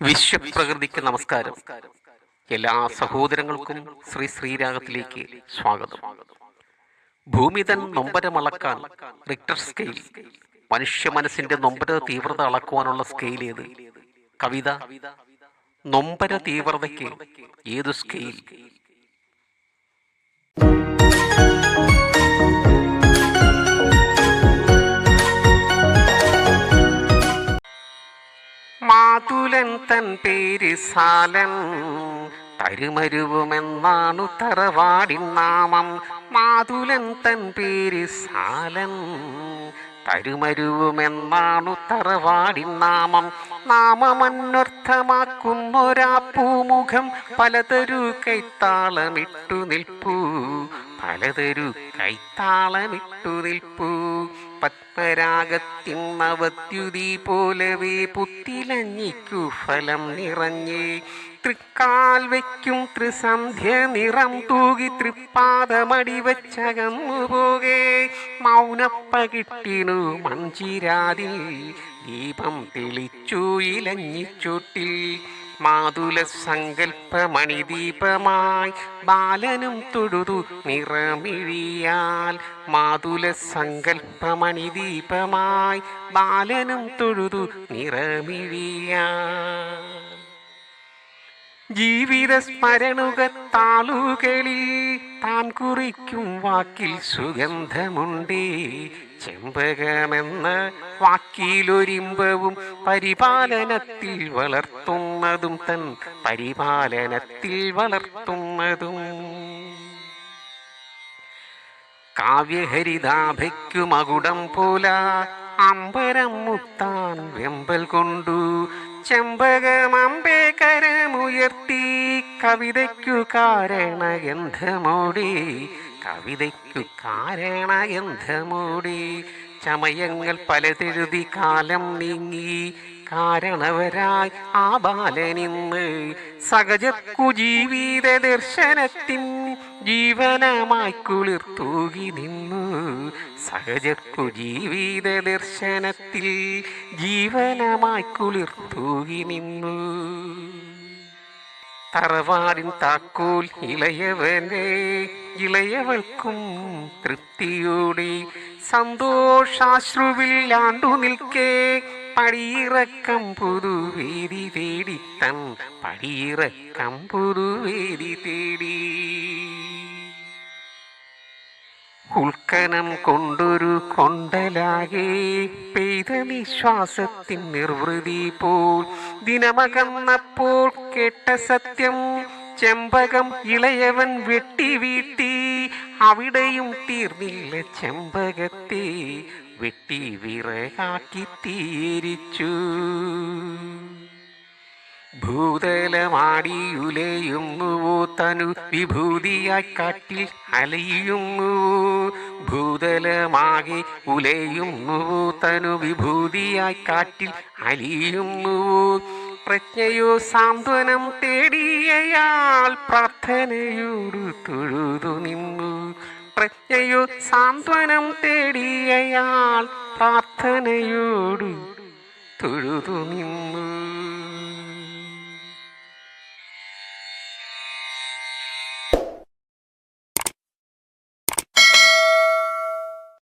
വിശ്വപ്രകൃതിക്ക് നമസ്കാരം. എല്ലാ സഹോദരങ്ങൾക്കും ശ്രീ ശ്രീരാഗത്തിലേക്ക് സ്വാഗതം. ഭൂമി തൻ നൊമ്പരമളക്കാൻ റിക്ടർ സ്കെയിൽ, മനുഷ്യ മനസ്സിന്റെ നൊമ്പര തീവ്രത അളക്കുവാനുള്ള സ്കെയിൽ ഏത്? കവിത. നൊമ്പര തീവ്രതയ്ക്ക് ഏതു സ്കെയിൽ? മാതുലൻ തൻ പേര് സാലൻ, തരുമരുവുമെന്നാണു തറവാടിൻ നാമം. മാതുലൻ തൻ പേര് സാലൻ, തരുമരുവുമെന്നാണു തറവാടിൻ നാമം. നാമമന്വർത്ഥമാക്കുന്നൊരാ പൂമുഖം പലതരു കൈത്താളമിട്ടു നിൽപ്പൂ, പലതരു കൈത്താളമിട്ടു നിൽപ്പൂ. പത്മരാഗത്തിൻ നവദ്യുതി പോലവേ പുത്തിലഞ്ഞിക്കു ഫലം നിറഞ്ഞ്, തൃക്കാൽ വയ്ക്കും ത്രിസന്ധ്യ നിറം തൂകി തൃപ്പാദമടി വച്ചകന്നു പോകെ. മൗനപ്പകിട്ടിനു മഞ്ചിരാതിൽ ദീപം തെളിച്ചു ഇലഞ്ഞിച്ചോട്ടിൽ. മാതുല സങ്കൽപ്പമണിദീപമായി ബാലനും തൊഴുതു നിറമിഴിയാൽ. മാതുല സങ്കൽപ്പമണിദീപമായി ബാലനും തൊഴുതു നിറമിഴിയാൽ. ജീവിത സ്മരണുകത്താളുകളിൽ താൻ കുറിക്കും വാക്കിൽ സുഗന്ധമുണ്ടേ. ചെമ്പകമെന്ന വാക്കിലൊരിമ്പവും പരിപാലനത്തിൽ വളർത്തുന്നതും തൻ പരിപാലനത്തിൽ വളർത്തുന്നതും. കാവ്യഹരിതാഭയ്ക്കു മകുടം പോല അമ്പരം മുത്താൻ വെമ്പൽ കൊണ്ടു. ചെമ്പകമമ്പേ കരമുയർത്തി കവിതയ്ക്കു കാരണഗന്ധമോടി, കവിതയ്ക്കു കാരണഗന്ധമോടി. ചമയങ്ങൾ പലതെഴുതി കാലം നീങ്ങി കാരണവരായി ആ ബാലനിന്ന്. സഹജർക്കു ജീവിത ദർശനത്തിൻ ജീവനമായി കുളിർ തൂകി നിന്നു. സഹജർക്കു ജീവിത ദർശനത്തിൽ ജീവനമായി കുളിർ തൂകി നിന്നു. തറവാടിൻ താക്കോൽ ഇളയവനെ, ഇളയവൾക്കും തൃപ്തിയോടെ സന്തോഷാശ്രുവിൽ ആണ്ടു നിൽക്കേ. പടിയിറക്കം പുതുവേദി തേടി തൻ പടിയിറക്കം പുതുവേദി തേടി. ഉൾക്കനം കൊണ്ടൊരു കൊണ്ടലാകെ പെയ്ത നിശ്വാസത്തിൻ നിർവൃതി പോൽ ദിനമകന്നപ്പോൾ കേട്ട സത്യം. ചെമ്പകം ഇളയവൻ വെട്ടി വീട്ടി, അവിടെയും തീർന്നില്ല ചെമ്പകത്തെ വെട്ടി വിറകാക്കി തീരിച്ചു. ഭൂതലമാടിയുലയുന്നുവോ തനു വിഭൂതിയായി കാട്ടിൽ അലയുന്നുവോ. ഭൂതലമാകെ ഉലയുന്നുവോ തനു വിഭൂതിയായി കാട്ടിൽ അലിയുന്നുവോ. പ്രജ്ഞയോ സാന്ത്വനം തേടിയയാൾ പ്രാർത്ഥനയോടു തൊഴുതു നിന്നു. പ്രജ്ഞയോ സാന്ത്വനം തേടിയയാൾ പ്രാർത്ഥനയോടു തൊഴുതു നിന്നു.